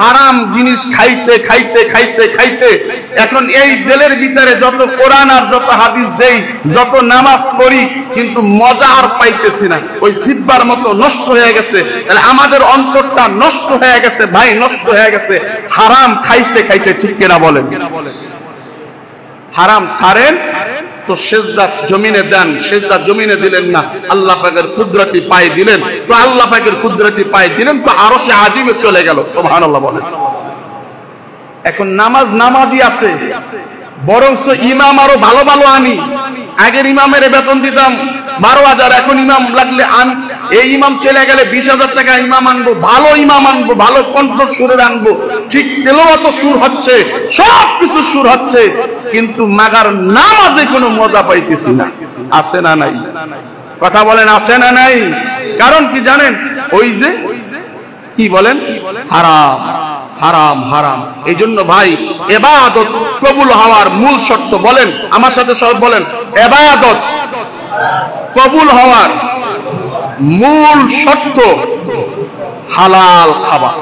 হারাম জিনিস খাইতে খাইতে খাইতে খাইতে এখন এই দিলের ভিতরে যত কোরআন আর যত হাদিস দেই, যত নামাজ পড়ি, কিন্তু মজা আর পাইতেছি না। ওই জিহ্বার মতো নষ্ট হয়ে গেছে। তাহলে আমাদের অন্তরটা নষ্ট হয়ে গেছে ভাই, নষ্ট হয়ে গেছে হারাম খাইতে খাইতে। ঠিক কিনা বলেন? হারাম ছাড়েন তো সেজদা জমিনে দেন, সেজদা জমিনে দিলেন না, আল্লাহ পাকের কুদরতি পায়ে দিলেন, তো আল্লাহ পাকের কুদরতি পায়ে দিলেন তো আরশে আজিমে চলে গেল। সুবহানাল্লাহ বলেন। এখন নামাজি আছে, বরঞ্চ ইমাম আরো ভালো ভালো আনি। আগের ইমামের বেতন দিতাম 12,000, এখন ইমাম লাগলে এই ইমাম চলে গেলে 20,000 টাকা ইমাম আনবো, ভালো ইমাম আনবো, ভালো কণ্ঠ সুরের আনবো। ঠিক তেলাওয়াত সুর হচ্ছে, সব কিছু সুর হচ্ছে, কিন্তু মাগার নামাজে কোনো মজা পাইতেছি না। আছে না নাই? কথা বলেন, আছে না নাই? কারণ কি জানেন? ওই যে কি বলেন, হারাম হারাম হারাম। এই জন্য ভাই, ইবাদত কবুল হওয়ার মূল শর্ত, বলেন আমার সাথে সব বলেন, ইবাদত কবুল হওয়ার মূল শর্ত হালাল খাবার।